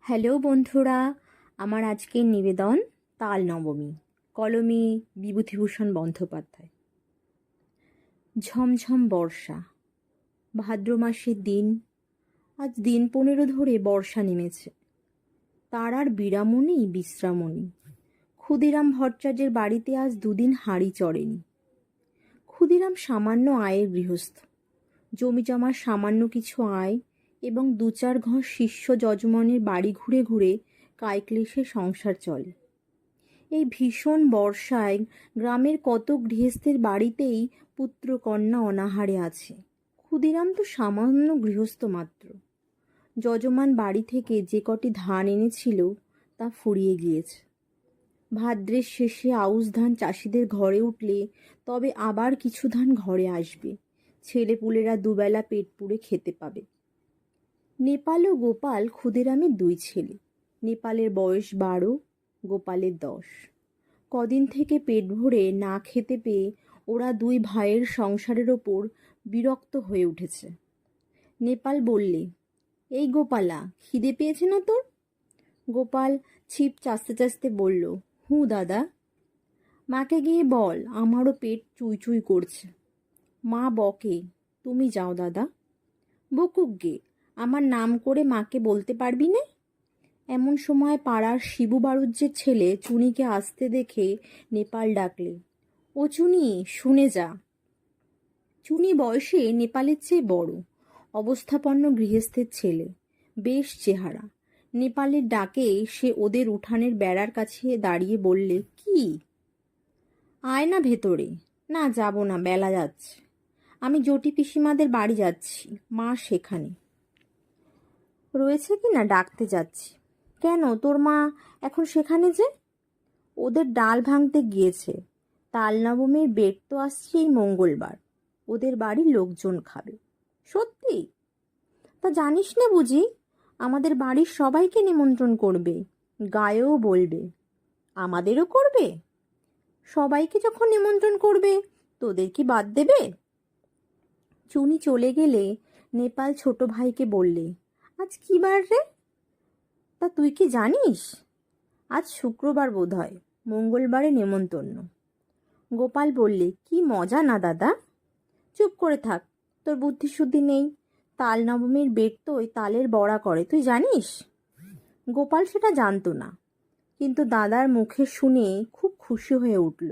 Hello বন্ধুরা, আমার আজকের নিবেদন তাল নবমী, কলমে বিভূতিভূষণ বন্দ্যোপাধ্যায়। ঝমঝম বর্ষা, ভাদ্র মাসের দিন। আজ দিন 15 ধরে বর্ষা নেমেছে। তার আর বিরামও নেই, বিশ্রামও নেই। ক্ষুদিরাম ভট্টাচার্যের বাড়িতে আজ 2 দিন হাঁড়ি চড়েনি। ক্ষুদিরাম সামান্য আয়ের গৃহস্থ। জমি জমার সামান্য কিছু আয় এবং 2-4 ঘর শিষ্য যজমানের বাড়ি ঘুরে ঘুরে কায়ক্লেশে সংসার চলে। এই ভীষণ বর্ষায় গ্রামের কত গৃহস্থের বাড়িতেই পুত্র কন্যা অনাহারে আছে। ক্ষুদিরাম তো সামান্য গৃহস্থ মাত্র। যজমান বাড়ি থেকে যে কটি ধান এনেছিল তা ফুরিয়ে গিয়েছে। ভাদ্রের শেষে আউশ ধান চাষিদের ঘরে উঠলে তবে আবার কিছু ধান ঘরে আসবে। ছেলেপুলেরা দুবেলা পেট পুড়ে খেতে পাবে। নেপাল ও গোপাল ক্ষুদিরামের 2 ছেলে। নেপালের বয়স 12, গোপালের 10। কদিন থেকে পেট ভরে না খেতে পেয়ে ওরা 2 ভাইয়ের সংসারের ওপর বিরক্ত হয়ে উঠেছে। নেপাল বললে, এই গোপালা, খিদে পেয়েছে না তোর? গোপাল ছিপ চাচতে চাচতে বলল, হুঁ দাদা। মাকে গিয়ে বল, আমারও পেট চুই চুই করছে। মা বকে, তুমি যাও দাদা। বকুক গে, আমার নাম করে মাকে বলতে পারবি না? এমন সময় পাড়ার শিবু বাড়ুজ্যের ছেলে চুনিকে আসতে দেখে নেপাল ডাকলে, ও চুনি, শুনে যা। চুনি বয়সে নেপালের চেয়ে বড়, অবস্থাপন্ন গৃহস্থের ছেলে, বেশ চেহারা। নেপালের ডাকে সে ওদের উঠানের বেড়ার কাছে দাঁড়িয়ে বললে, কি? আয় না ভেতরে। না, যাব না, বেলা যাচ্ছে। আমি জটি পিসিমাদের বাড়ি যাচ্ছি, মা সেখানে রয়েছে কি না ডাকতে যাচ্ছি। কেন, তোর মা এখন সেখানে যে? ওদের ডাল ভাঙতে গিয়েছে। তাল নবমীর বেট তো আসছে এই মঙ্গলবার। ওদের বাড়ির লোকজন খাবে। সত্যি? তা জানিস না বুঝি? আমাদের বাড়ির সবাইকে নিমন্ত্রণ করবে, গায়েও বলবে। আমাদেরও করবে? সবাইকে যখন নিমন্ত্রণ করবে, তোদের কি বাদ দেবে? চুনি চলে গেলে নেপাল ছোট ভাইকে বললে, আজ কি বার রে? তা তুই কি জানিস? আজ শুক্রবার বোধহয়, মঙ্গলবারে নেমন্তন্ন। গোপাল বললে, কি মজা না দাদা? চুপ করে থাক, তোর বুদ্ধি শুদ্ধি নেই। তাল নবমীর বেট তো ওই তালের বড়া করে, তুই জানিস? গোপাল সেটা জানতো না, কিন্তু দাদার মুখে শুনে খুব খুশি হয়ে উঠল।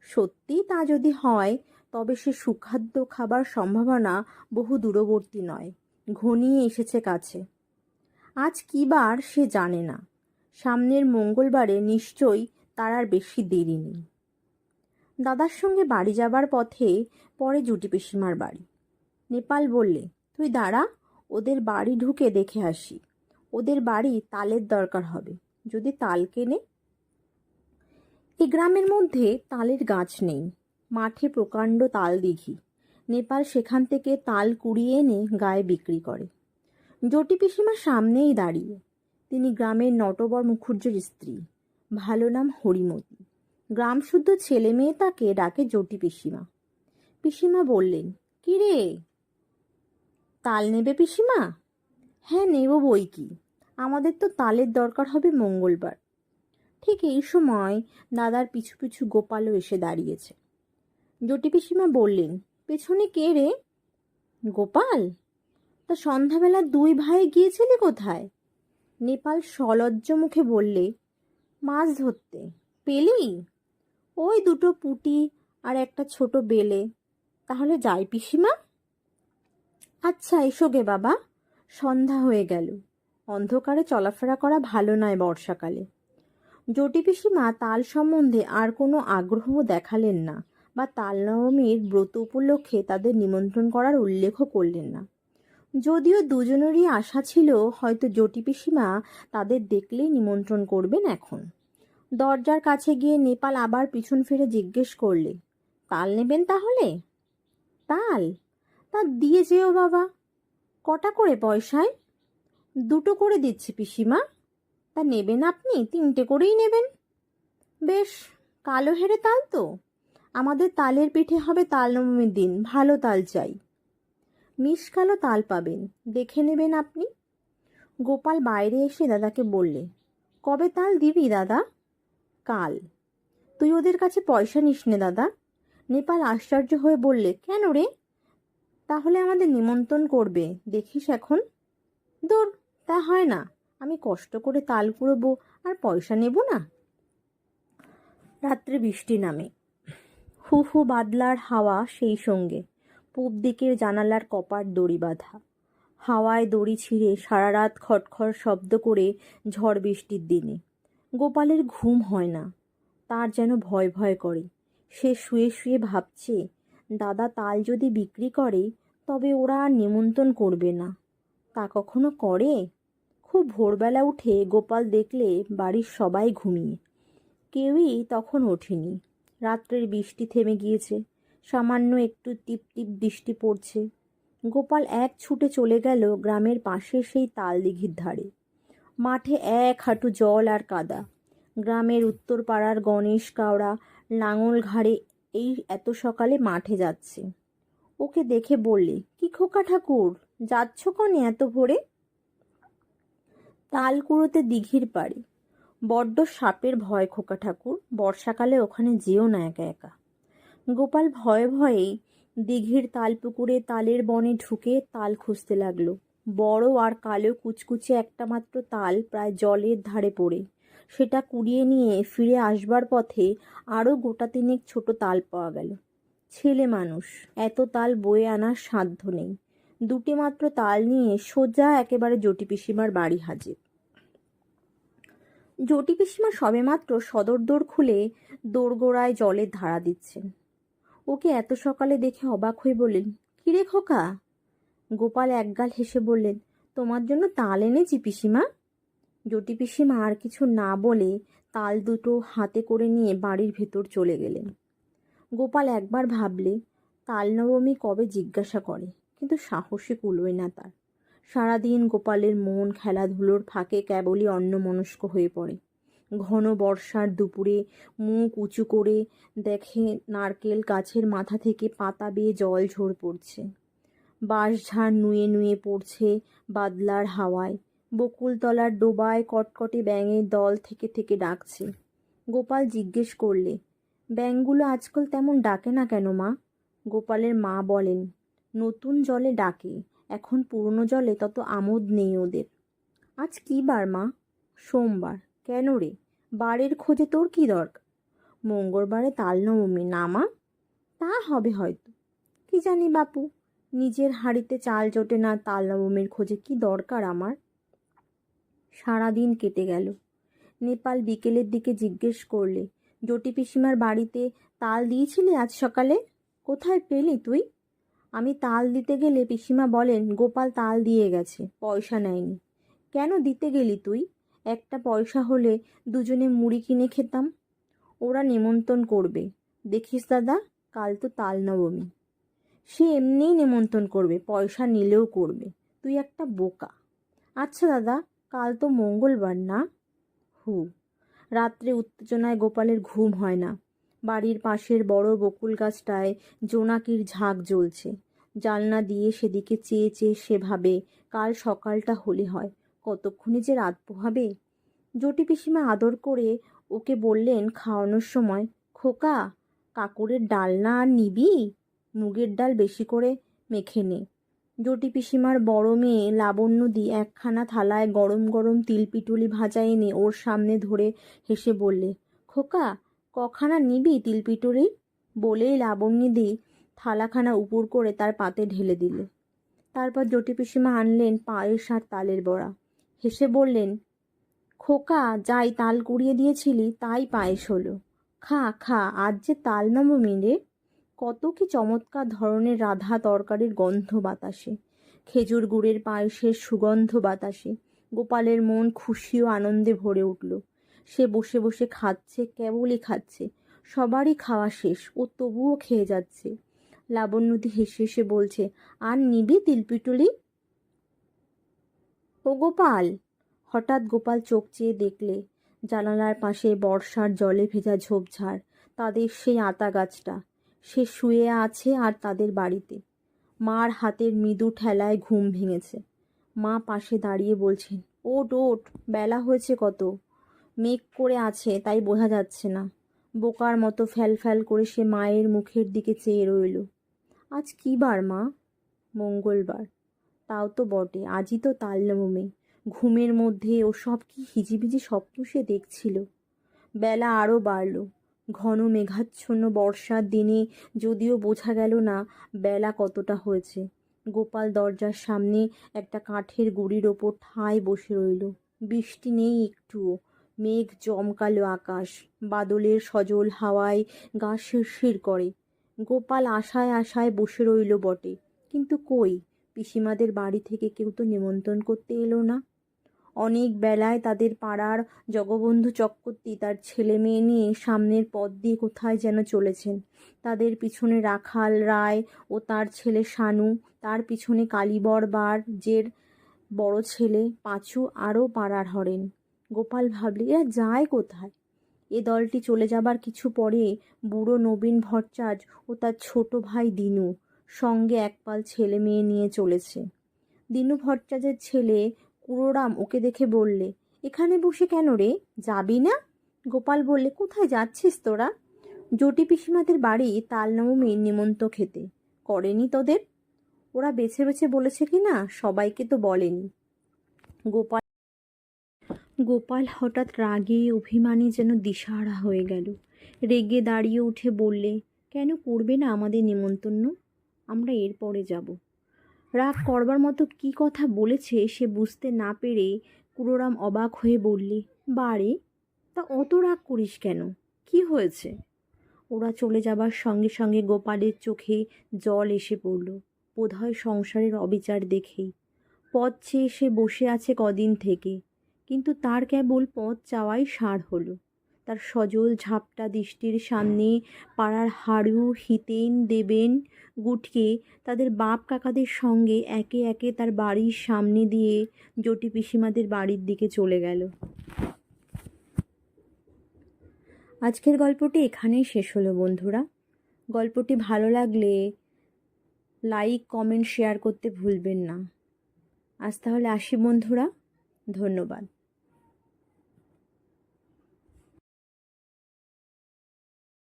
সত্যি তা যদি হয় তবে সে সুখাদ্য খাবার সম্ভাবনা বহু দূরবর্তী নয়, ঘনিয়ে এসেছে কাছে। আজ কি বার সে জানে না। সামনের মঙ্গলবারে নিশ্চয়ই তার আর বেশি দেরি নেই। দাদার সঙ্গে বাড়ি যাবার পথে পরে জুটি পিসিমার বাড়ি। নেপাল বললে, তুই দাঁড়া, ওদের বাড়ি ঢুকে দেখে আসি। ওদের বাড়ি তালের দরকার হবে, যদি তাল কেনে। এই গ্রামের মধ্যে তালের গাছ নেই। মাঠে প্রকাণ্ড তাল দিঘি। নেপাল সেখান থেকে তাল কুড়িয়ে এনে গায়ে বিক্রি করে। জটি পিসিমা সামনেই দাঁড়িয়ে। তিনি গ্রামের নটবর মুখুজ্জের স্ত্রী। ভালো নাম হরিমতি। গ্রাম শুদ্ধ ছেলে মেয়ে তাকে ডাকে জটি পিসিমা। পিসিমা বললেন, কি রে, তাল নেবে পিসিমা? হ্যাঁ, নেব বই কি। আমাদের তো তালের দরকার হবে মঙ্গলবার। ঠিক এই সময় দাদার পিছু পিছু গোপালও এসে দাঁড়িয়েছে। জটি পিসিমা বললেন, পেছনে কে রে? গোপাল? তা সন্ধ্যাবেলা 2 ভাই গিয়েছিলি কোথায়? নেপাল সলজ্জ মুখে বললে, মাছ ধরতে। পেলি? ওই 2টো পুঁটি আর একটা ছোট বেলে। তাহলে যাই পিসিমা? আচ্ছা, এসো গে বাবা, সন্ধ্যা হয়ে গেল। অন্ধকারে চলাফেরা করা ভালো নয় বর্ষাকালে। জটি পিসিমা তাল সম্বন্ধে আর কোনো আগ্রহ দেখালেন না, বা তাল নবমীর ব্রত উপলক্ষে তাদের নিমন্ত্রণ করার উল্লেখও করলেন না। যদিও দুজনেরই আশা ছিল হয়তো জটি পিসিমা তাদের দেখলেই নিমন্ত্রণ করবেন। এখন দরজার কাছে গিয়ে নেপাল আবার পিছন ফিরে জিজ্ঞেস করলে, তাল নেবেন তাহলে? তাল? তা দিয়ে যেও বাবা। কটা করে পয়সায়? 2টো করে দিচ্ছি পিসিমা। তা নেবেন আপনি? 3টে করেই নেবেন। বেশ, কালো হেরে তাল তো। আমাদের তালের পিঠে হবে তাল নবমীর দিন, ভালো তাল চাই। মিষ্কালো তাল পাবেন, দেখে নেবেন আপনি। গোপাল বাইরে এসে দাদাকে বললে, কবে তাল দিবি দাদা? কাল। তুই ওদের কাছে পয়সা নিস নে দাদা? নেপাল আশ্চর্য হয়ে বললে, কেন রে? তাহলে আমাদের নিমন্ত্রণ করবে, দেখিস এখন। দূর, তা হয় না। আমি কষ্ট করে তাল কুড়োবো আর পয়সা নেব না? রাত্রে বৃষ্টি নামে। হু হু বাদলার হাওয়া, সেই সঙ্গে পূব দিকের জানালার কপাট দড়ি বাঁধা। হাওয়ায় দড়ি ছিঁড়ে সারা রাত খটখট শব্দ করে ঝড় বৃষ্টির দিনে গোপালের ঘুম হয় না। তার যেন ভয় ভয় করে। সে শুয়ে শুয়ে ভাবছে, দাদা তাল যদি বিক্রি করে তবে ওরা আর নিমন্ত্রণ করবে না। তা কখনো করে? খুব ভোরবেলা উঠে গোপাল দেখলে বাড়ির সবাই ঘুমিয়ে, কেউই তখন ওঠেনি। রাত্রের বৃষ্টি থেমে গিয়েছে, সামান্য একটু টিপ টিপ বৃষ্টি পড়ছে। গোপাল এক ছুটে চলে গেল গ্রামের পাশে সেই তাল দিঘির ধারে। মাঠে এক হাঁটু জল আর কাদা। গ্রামের উত্তর পাড়ার গণেশ কাওড়া লাঙল ঘাড়ে এই এত সকালে মাঠে যাচ্ছে। ওকে দেখে বললে, কি খোকা ঠাকুর, যাচ্ছ কনে এত ভোরে? তাল কুড়োতে দিঘির পাড়ে। বড্ড সাপের ভয় খোকা ঠাকুর, বর্ষাকালে ওখানে যেও না একা একা। গোপাল ভয়ে ভয়েই দিঘির তাল পুকুরে তালের বনে ঢুকে তাল খুঁজতে লাগলো। বড় আর কালো কুচকুচে একটা মাত্র তাল প্রায় জলের ধারে পড়ে। সেটা কুড়িয়ে নিয়ে ফিরে আসবার পথে আরও গোটা তিনেক ছোট তাল পাওয়া গেল। ছেলে মানুষ, এত তাল বয়ে আনার সাধ্য নেই। দুটি মাত্র তাল নিয়ে সোজা একেবারে জটি পিসিমার বাড়ি হাজির। জটি পিসিমা সবেমাত্র সদর দোর খুলে দোরগোড়ায় জলের ধারা দিচ্ছেন। ওকে এত সকালে দেখে অবাক হয়ে বললেন, কিরে খোকা? গোপাল একগাল হেসে বললেন, তোমার জন্য তাল এনেছি পিসিমা। জটি পিসিমা আর কিছু না বলে তাল দুটো হাতে করে নিয়ে বাড়ির ভেতর চলে গেলেন। গোপাল একবার ভাবলে তাল নবমী কবে জিজ্ঞাসা করে, কিন্তু সাহসে কুলোয় না তার। সারাদিন গোপালের মন খেলাধুলোর ফাঁকে কেবলই অন্যমনস্ক হয়ে পড়ে। ঘন বর্ষার দুপুরে মুখ উঁচু করে দেখে নারকেল গাছের মাথা থেকে পাতা বেয়ে জল ঝরে পড়ছে। বাঁশঝাড় নুয়ে নুয়ে পড়ছে বাদলার হাওয়ায়। বকুলতলার ডোবায় কটকটে ব্যাঙের দল থেকে থেকে ডাকছে। গোপাল জিজ্ঞেস করলে, ব্যাঙগুলো আজকাল তেমন ডাকে না কেন মা? গোপালের মা বলেন, নতুন জলে ডাকে, এখন পুরনো জলে তত আমোদ নেই ওদের। আজ কি বার মা? সোমবার। কেন রে, বারের খোঁজে তোর কি দরকার? মঙ্গলবারে তাল নবমী না মা? তা হবে হয়তো, কি জানি বাপু। নিজের হাঁড়িতে চাল জোটে না, তাল নবমীর খোঁজে কি দরকার আমার? সারাদিন কেটে গেল। নেপাল বিকেলের দিকে জিজ্ঞেস করলে, জটি পিসিমার বাড়িতে তাল দিয়েছিলি আজ সকালে? কোথায় পেলি তুই? আমি তাল দিতে গেলে পিসিমা বলেন গোপাল তাল দিয়ে গেছে, পয়সা নেয়নি। কেন দিতে গেলি তুই? একটা পয়সা হলে দুজনে মুড়ি কিনে খেতাম। ওরা নিমন্ত্রণ করবে, দেখিস দাদা, কাল তো তাল নবমী। সে এমনিই নিমন্ত্রণ করবে, পয়সা নিলেও করবে। তুই একটা বোকা। আচ্ছা দাদা, কাল তো মঙ্গলবার না? হু। রাত্রে উত্তেজনায় গোপালের ঘুম হয় না। বাড়ির পাশের বড় বকুল গাছটায় জোনাকির ঝাঁক জ্বলছে। জানলা দিয়ে সেদিকে চেয়ে চেয়ে সে ভাবে, কাল সকালটা হলে হয়, কতক্ষণে যে রাত পোহাবে। জটি পিসিমা আদর করে ওকে বললেন খাওয়ানোর সময়, খোকা, কাকুরের ডালনা আর নিবি? মুগের ডাল বেশি করে মেখে নে। জটি পিসিমার বড় মেয়ে লাবণ্যদি একখানা থালায় গরম গরম তিলপিটুলি ভাজা এনে ওর সামনে ধরে হেসে বললে, খোকা, কখানা নিবি তিলপিটুলি? বলেই লাবণ্যদি থালাখানা উপুর করে তার পাতে ঢেলে দিলে। তারপর জটি পিসিমা আনলেন পায়েস আর তালের বড়া। হেসে বললেন, খোকা, যাই তাল কুড়িয়ে দিয়েছিলি তাই পায়েস হলো। খা খা, আজ যে তাল নবমী রে। কত কি চমৎকার ধরনের রাধা তরকারির গন্ধ বাতাসে, খেজুর গুড়ের পায়েসের সুগন্ধ বাতাসে। গোপালের মন খুশি ও আনন্দে ভরে উঠল। সে বসে বসে খাচ্ছে, কেবলই খাচ্ছে। সবারই খাওয়া শেষ, ও তবুও খেয়ে যাচ্ছে। লাবণ্যদি হেসে হেসে বলছে, আর নিবি তিলপিটুলি? ও গোপাল! হঠাৎ গোপাল চোখ চেয়ে দেখলে জানালার পাশে বর্ষার জলে ভেজা ঝোপঝাড়, তাদের সেই আতা গাছটা। সে শুয়ে আছে আর তাদের বাড়িতে। মার হাতের মৃদু ঠেলায় ঘুম ভেঙেছে। মা পাশে দাঁড়িয়ে বলছেন, ওঠ ওঠ, বেলা হয়েছে কত। মেঘ করে আছে তাই বোঝা যাচ্ছে না। বোকার মতো ফ্যাল ফ্যাল করে সে মায়ের মুখের দিকে চেয়ে রইল। আজ কী বার মা? মঙ্গলবার। তাও তো বটে, আজই তো তালনবমী। ঘুমের মধ্যে ওসব কি হিজিবিজি স্বপ্ন সে দেখছিল। বেলা আরও বাড়ল। ঘন মেঘাচ্ছন্ন বর্ষার দিনে যদিও বোঝা গেল না বেলা কতটা হয়েছে। গোপাল দরজার সামনে একটা কাঠের গুঁড়ির ওপর ঠায় বসে রইল। বৃষ্টি নেই একটুও। মেঘ জমকালো আকাশ। বাদলের সজল হাওয়ায় গা শিরশির করে। গোপাল আশায় আশায় বসে রইল বটে, কিন্তু কই, পিসিমাদের বাড়ি থেকে কেউ তো নিমন্ত্রণ করতে এলো না। অনেক বেলায় তাদের পাড়ার জগবন্ধু চক্রবর্তী তার ছেলে মেয়ে নিয়ে সামনের পথ দিয়ে কোথায় যেন চলেছেন। তাদের পিছনে রাখাল রায় ও তার ছেলে শানু, তার পিছনে কালীবর বার্জের বড় ছেলে পাঁচু, আরও পাড়ার হরেন। গোপাল ভাবলে এরা যায় কোথায়। এ দলটি চলে যাবার কিছু পরে বুড়ো নবীন ভট্টাচার্য ও তার ছোট ভাই দিনু সঙ্গে একপাল ছেলে মেয়ে নিয়ে চলেছে। দিনু ভট্টাচার্যের ছেলে কুড়োরাম ওকে দেখে বললে, এখানে বসে কেন রে, যাবি না? গোপাল বললে, কোথায় যাচ্ছিস তোরা? জটি পিসিমাদের বাড়ি তালনবমীর নিমন্ত্রণ খেতে। করেনি তোদের? ওরা বেছে বেছে বলেছে কি না, সবাইকে তো বলেনি। গোপাল হঠাৎ রাগে অভিমানী যেন দিশাহারা হয়ে গেল। রেগে দাঁড়িয়ে উঠে বললে, কেন করবে না আমাদের নিমন্ত্রণ? আমরা এরপরে যাব। রাগ করবার মতো কি কথা বলেছে সে বুঝতে না পেরে কুড়োরাম অবাক হয়ে বললে, বারে, তা অত রাগ করিস কেন? কি হয়েছে? ওরা চলে যাবার সঙ্গে সঙ্গে গোপালের চোখে জল এসে পড়ল, বোধহয় সংসারের অবিচার দেখেই। পথ চেয়ে সে বসে আছে কদিন থেকে, কিন্তু তার কেবল পথ চাওয়াই সার হলো। তার সজল ঝাপটা দৃষ্টির সামনে পাড়ার হাড়ু হিতেন দেবেন গুটকে তাদের বাপ কাকাদের সঙ্গে একে একে তার বাড়ির সামনে দিয়ে জটি পিসিমাদের বাড়ির দিকে চলে গেল। আজকের গল্পটি এখানেই শেষ হলো বন্ধুরা। গল্পটি ভালো লাগলে লাইক কমেন্ট শেয়ার করতে ভুলবেন না। আজ তাহলে আসি বন্ধুরা, ধন্যবাদ।